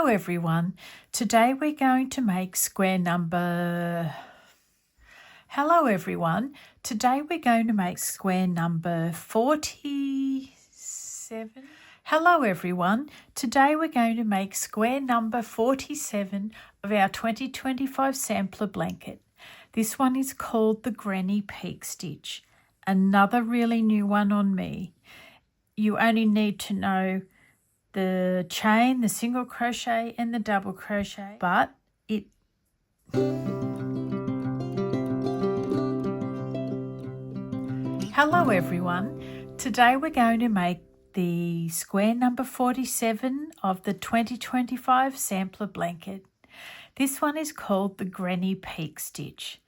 Hello everyone, today we're going to make square number 47. Hello everyone, today we're going to make square number 47 of our 2025 sampler blanket. This one is called the Granny Peak Stitch, another really new one on me. You only need to know the chain, the single crochet and the double crochet, but Hello everyone, today we're going to make the square number 47 of the 2025 sampler blanket. This one is called the Granny Peak Stitch.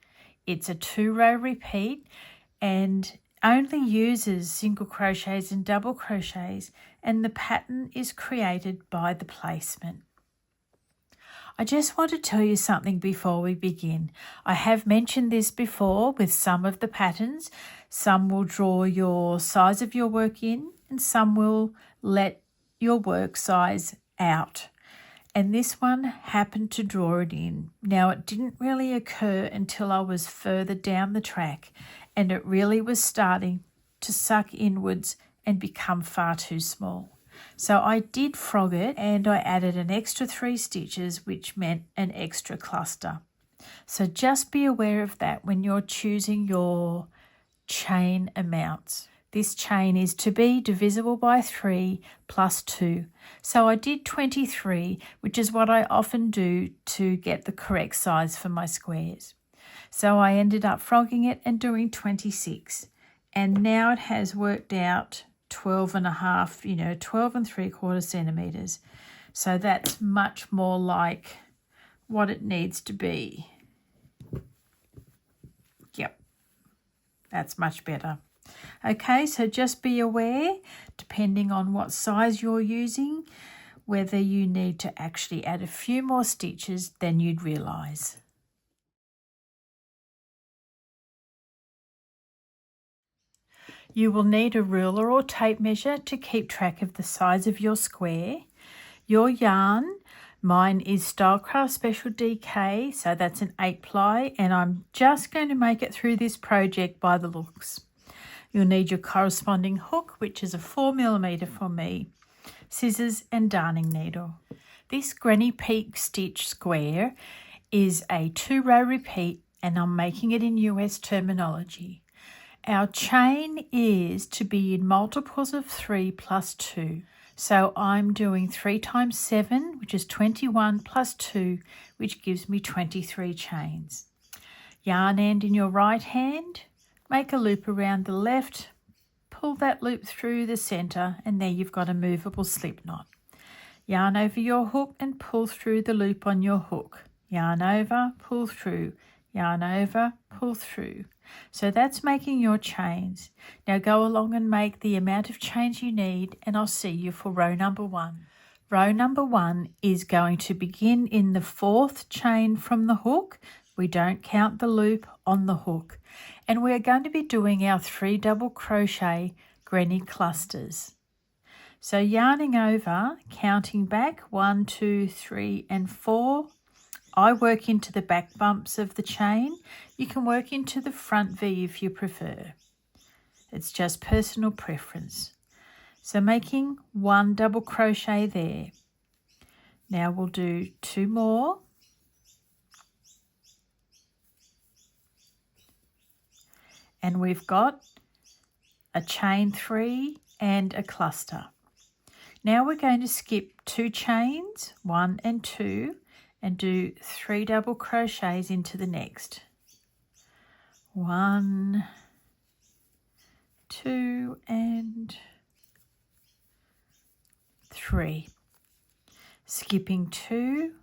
It's a 2-row repeat and only uses single crochets and double crochets, and the pattern is created by the placement. I just want to tell you something before we begin. I have mentioned this before with some of the patterns. Some will draw your size of your work in and some will let your work size out. And this one happened to draw it in. Now, it didn't really occur until I was further down the track and it really was starting to suck inwards and become far too small. So I did frog it and I added an extra 3 stitches, which meant an extra cluster. So just be aware of that when you're choosing your chain amounts. This chain is to be divisible by 3 plus 2. So I did 23, which is what I often do to get the correct size for my squares. So I ended up frogging it and doing 26. And now it has worked out 12 and 3/4 centimetres. So that's much more like what it needs to be. Yep, that's much better. Okay, so just be aware, depending on what size you're using, whether you need to actually add a few more stitches than you'd realise. You will need a ruler or tape measure to keep track of the size of your square. Your yarn, mine is Stylecraft Special DK, so that's an 8-ply, and I'm just going to make it through this project by the looks. You'll need your corresponding hook, which is a 4mm for me, scissors and darning needle. This Granny Peak Stitch square is a 2-row repeat and I'm making it in US terminology. Our chain is to be in multiples of 3 plus 2. So I'm doing 3 times 7, which is 21 plus 2, which gives me 23 chains. Yarn end in your right hand, make a loop around the left, pull that loop through the centre, and there you've got a movable slip knot. Yarn over your hook and pull through the loop on your hook. Yarn over, pull through, yarn over, pull through. So that's making your chains. Now go along and make the amount of chains you need and I'll see you for row number 1. Row number 1 is going to begin in the 4th chain from the hook. We don't count the loop on the hook. And we're going to be doing our 3 double crochet granny clusters. So yarning over, counting back 1, 2, 3 and 4. I work into the back bumps of the chain. You can work into the front V if you prefer. It's just personal preference. So making 1 double crochet there. Now we'll do 2 more. And we've got a chain 3 and a cluster. Now we're going to skip 2 chains, 1 and 2, and do 3 double crochets into the next. 1, 2 and 3. Skipping 2,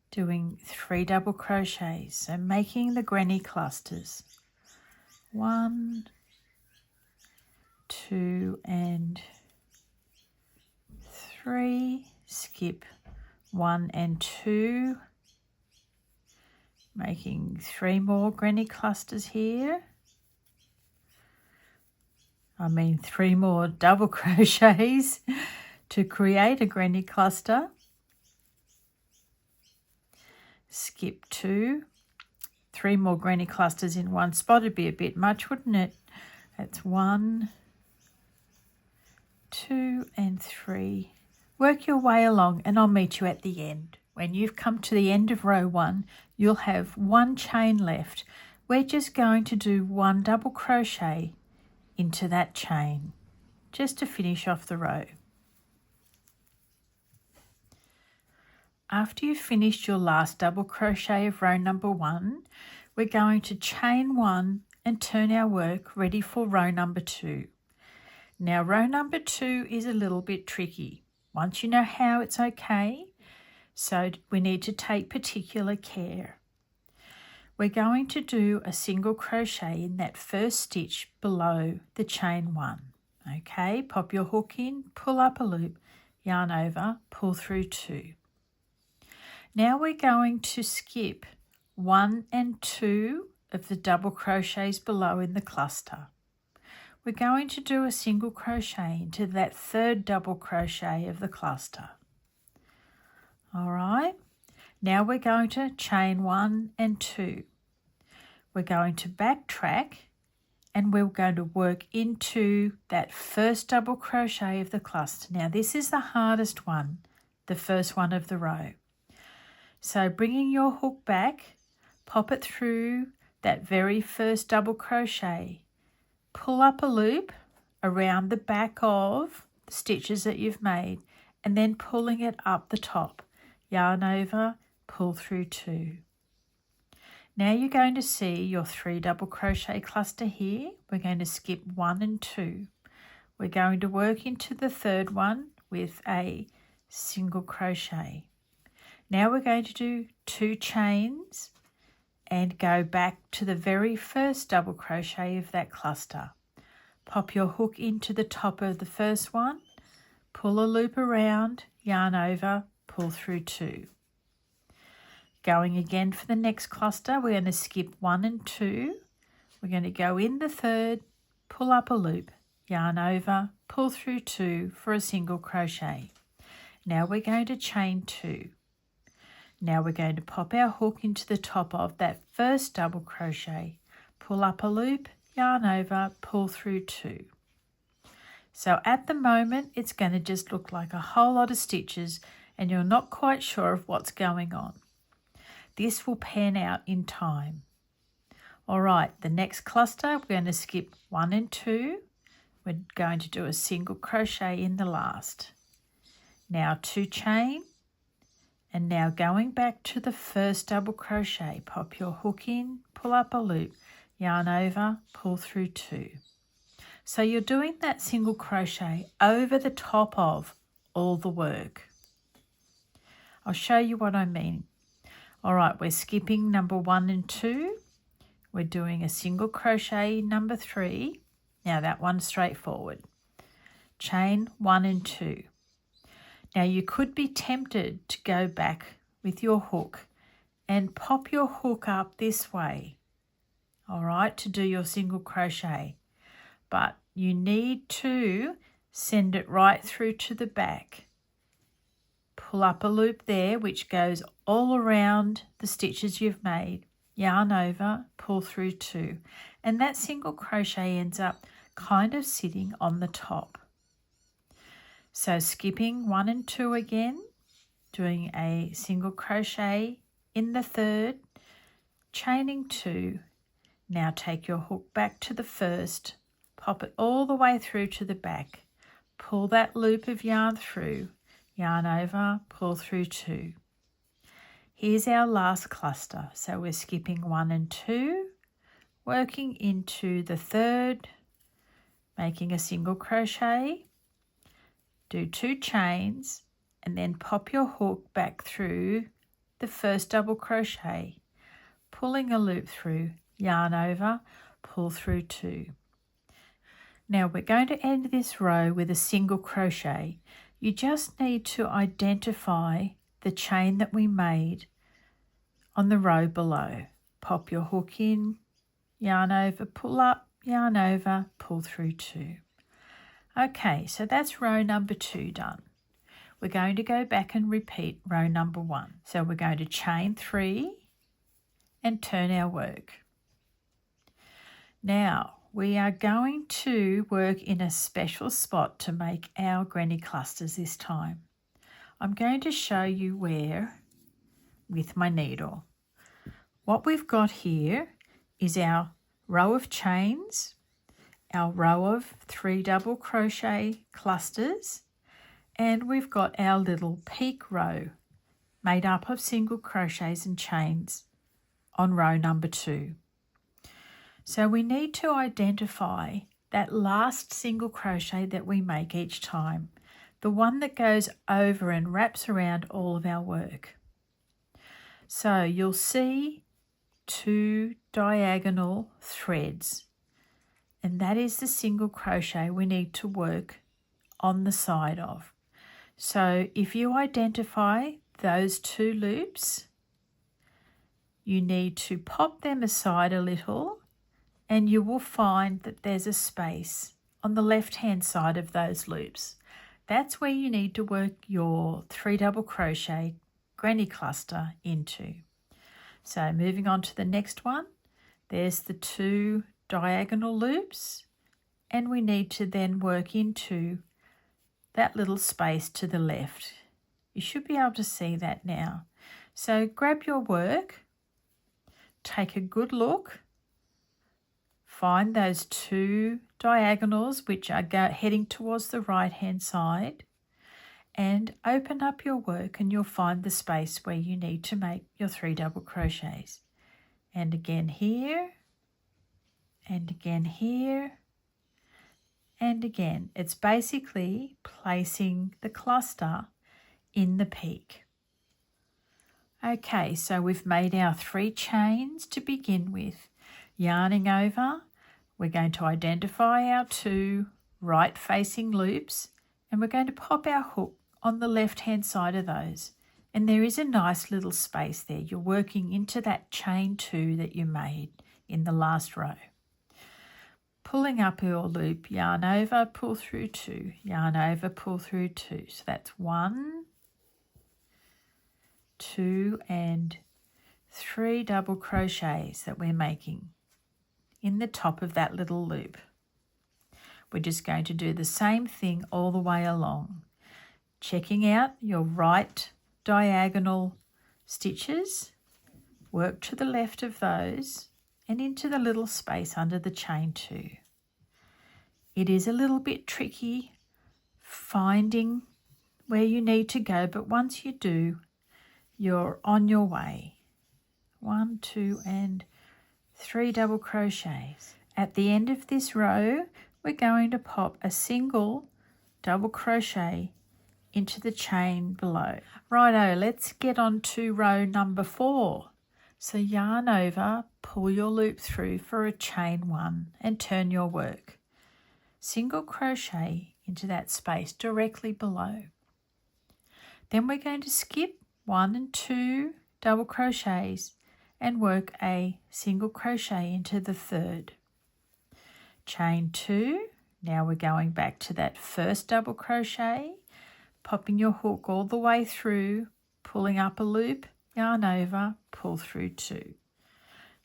doing 3 double crochets, so making the granny clusters. 1, 2 and 3, skip 1 and 2, making 3 more granny clusters here. 3 more double crochets to create a granny cluster. skip 2, 3 more granny clusters in one spot. It'd be a bit much, wouldn't it? That's 1, 2 and 3. Work your way along and I'll meet you at the end. When you've come to the end of row 1, you'll have 1 chain left. We're just going to do 1 double crochet into that chain just to finish off the row. After you've finished your last double crochet of row number 1, we're going to chain 1 and turn our work ready for row number 2. Now row number 2 is a little bit tricky. Once you know how, it's okay. So we need to take particular care. We're going to do a single crochet in that first stitch below the chain 1. Okay, pop your hook in, pull up a loop, yarn over, pull through 2. Now we're going to skip 1 and 2 of the double crochets below in the cluster. We're going to do a single crochet into that third double crochet of the cluster. All right, now we're going to chain 1 and 2. We're going to backtrack and we're going to work into that first double crochet of the cluster. Now this is the hardest one, the first one of the row. So bringing your hook back, pop it through that very first double crochet. Pull up a loop around the back of the stitches that you've made and then pulling it up the top. Yarn over, pull through 2. Now you're going to see your 3 double crochet cluster here. We're going to skip 1 and 2. We're going to work into the third one with a single crochet. Now we're going to do 2 chains and go back to the very first double crochet of that cluster. Pop your hook into the top of the first one, pull a loop around, yarn over, pull through 2. Going again for the next cluster, we're going to skip 1 and 2. We're going to go in the third, pull up a loop, yarn over, pull through 2 for a single crochet. Now we're going to chain 2. Now we're going to pop our hook into the top of that first double crochet, pull up a loop, yarn over, pull through 2. So at the moment it's going to just look like a whole lot of stitches and you're not quite sure of what's going on. This will pan out in time. All right, the next cluster we're going to skip 1 and 2. We're going to do a single crochet in the last. Now 2 chain. And now going back to the first double crochet, pop your hook in, pull up a loop, yarn over, pull through 2. So you're doing that single crochet over the top of all the work. I'll show you what I mean. All right, we're skipping number 1 and 2. We're doing a single crochet in number 3. Now that one's straightforward. Chain 1 and 2. Now you could be tempted to go back with your hook and pop your hook up this way, all right, to do your single crochet. But you need to send it right through to the back. Pull up a loop there which goes all around the stitches you've made, yarn over, pull through 2. And that single crochet ends up kind of sitting on the top. So skipping 1 and 2 again, doing a single crochet in the third, chaining 2. Now take your hook back to the first, pop it all the way through to the back, pull that loop of yarn through, yarn over, pull through 2. Here's our last cluster. So we're skipping 1 and 2, working into the third, making a single crochet, do 2 chains and then pop your hook back through the first double crochet, pulling a loop through, yarn over, pull through 2. Now we're going to end this row with a single crochet. You just need to identify the chain that we made on the row below. Pop your hook in, yarn over, pull up, yarn over, pull through 2. Okay, so that's row number 2 done. we're going to go back and repeat row number 1. So we're going to chain 3 and turn our work. Now we are going to work in a special spot to make our granny clusters this time. I'm going to show you where with my needle. What we've got here is our row of chains, our row of 3 double crochet clusters, and we've got our little peak row made up of single crochets and chains on row number 2. So we need to identify that last single crochet that we make each time, the one that goes over and wraps around all of our work. So you'll see 2 diagonal threads, and that is the single crochet we need to work on the side of. So if you identify those 2 loops, you need to pop them aside a little, and you will find that there's a space on the left hand side of those loops. That's where you need to work your 3 double crochet granny cluster into. So moving on to the next one, there's the 2 diagonal loops, and we need to then work into that little space to the left. You should be able to see that now. So grab your work, take a good look, find those 2 diagonals which are heading towards the right hand side, and open up your work and you'll find the space where you need to make your 3 double crochets. And again here, and again here, and again. It's basically placing the cluster in the peak. Okay, so we've made our 3 chains to begin with. Yarning over, we're going to identify our 2 right facing loops, and we're going to pop our hook on the left hand side of those. And there is a nice little space there. You're working into that chain 2 that you made in the last row. Pulling up your loop, yarn over, pull through 2, yarn over, pull through 2. So that's 1, 2 and 3 double crochets that we're making in the top of that little loop. We're just going to do the same thing all the way along, checking out your right diagonal stitches, work to the left of those and into the little space under the chain 2. It is a little bit tricky finding where you need to go, but once you do, you're on your way. 1, 2 and 3 double crochets. At the end of this row, we're going to pop a single double crochet into the chain below. Righto, let's get on to row number 4. So yarn over, pull your loop through for a chain 1 and turn your work. Single crochet into that space directly below. Then we're going to skip 1 and 2 double crochets and work a single crochet into the 3rd. Chain 2, now we're going back to that first double crochet, popping your hook all the way through, pulling up a loop, yarn over, pull through 2.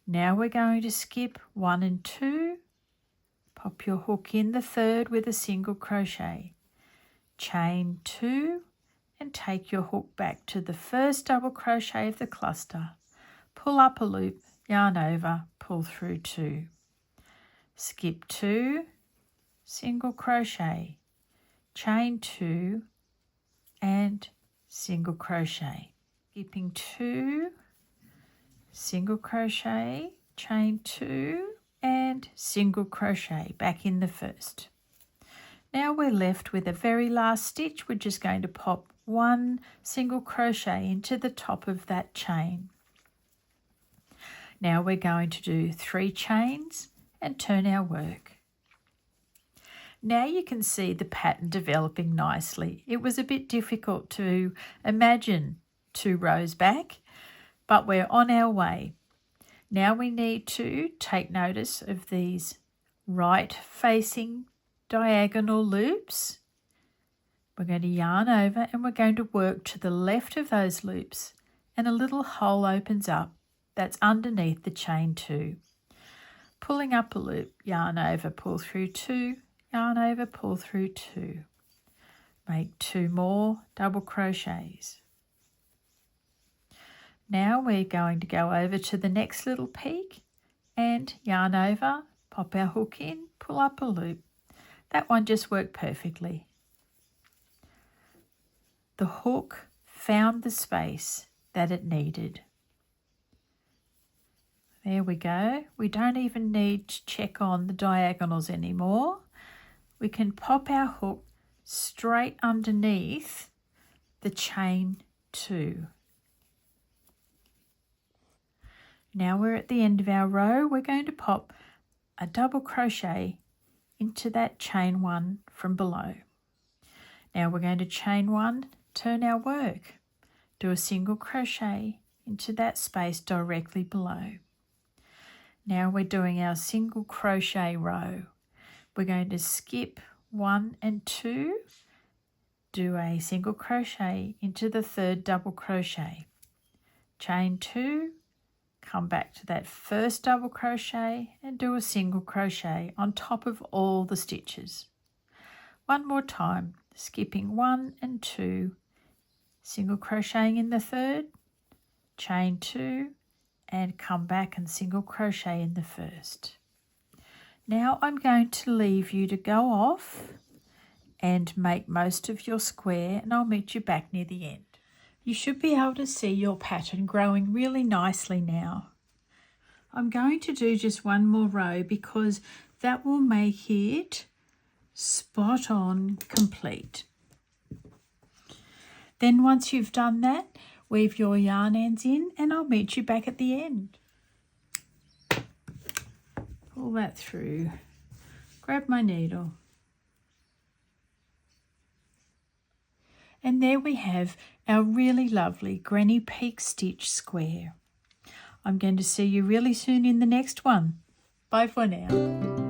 Now we're going to skip 1 and 2, pop your hook in the 3rd with a single crochet, chain 2 and take your hook back to the first double crochet of the cluster, pull up a loop, yarn over, pull through 2. Skip 2, single crochet, chain 2 and single crochet. Skipping 2, single crochet, chain 2 and single crochet back in the first. Now we're left with a very last stitch. We're just going to pop 1 single crochet into the top of that chain. Now we're going to do 3 chains and turn our work. Now you can see the pattern developing nicely. It was a bit difficult to imagine 2 rows back, but we're on our way. Now we need to take notice of these right facing diagonal loops. We're going to yarn over and we're going to work to the left of those loops, and a little hole opens up that's underneath the chain 2. Pulling up a loop, yarn over, pull through 2, yarn over, pull through 2. Make 2 more double crochets. Now we're going to go over to the next little peak and yarn over, pop our hook in, pull up a loop. That one just worked perfectly. The hook found the space that it needed. There we go. We don't even need to check on the diagonals anymore. We can pop our hook straight underneath the chain 2. Now we're at the end of our row. We're going to pop a double crochet into that chain 1 from below. Now we're going to chain 1, turn our work, do a single crochet into that space directly below. Now we're doing our single crochet row. We're going to skip 1 and 2, do a single crochet into the 3rd double crochet, chain 2, come back to that first double crochet and do a single crochet on top of all the stitches. One more time, skipping 1 and 2, single crocheting in the 3rd, chain 2, and come back and single crochet in the 1st. Now I'm going to leave you to go off and make most of your square, and I'll meet you back near the end. You should be able to see your pattern growing really nicely now. I'm going to do just one more row because that will make it spot on complete. Then once you've done that, weave your yarn ends in and I'll meet you back at the end. Pull that through, grab my needle. And there we have our really lovely Granny Peak stitch square. I'm going to see you really soon in the next one. Bye for now.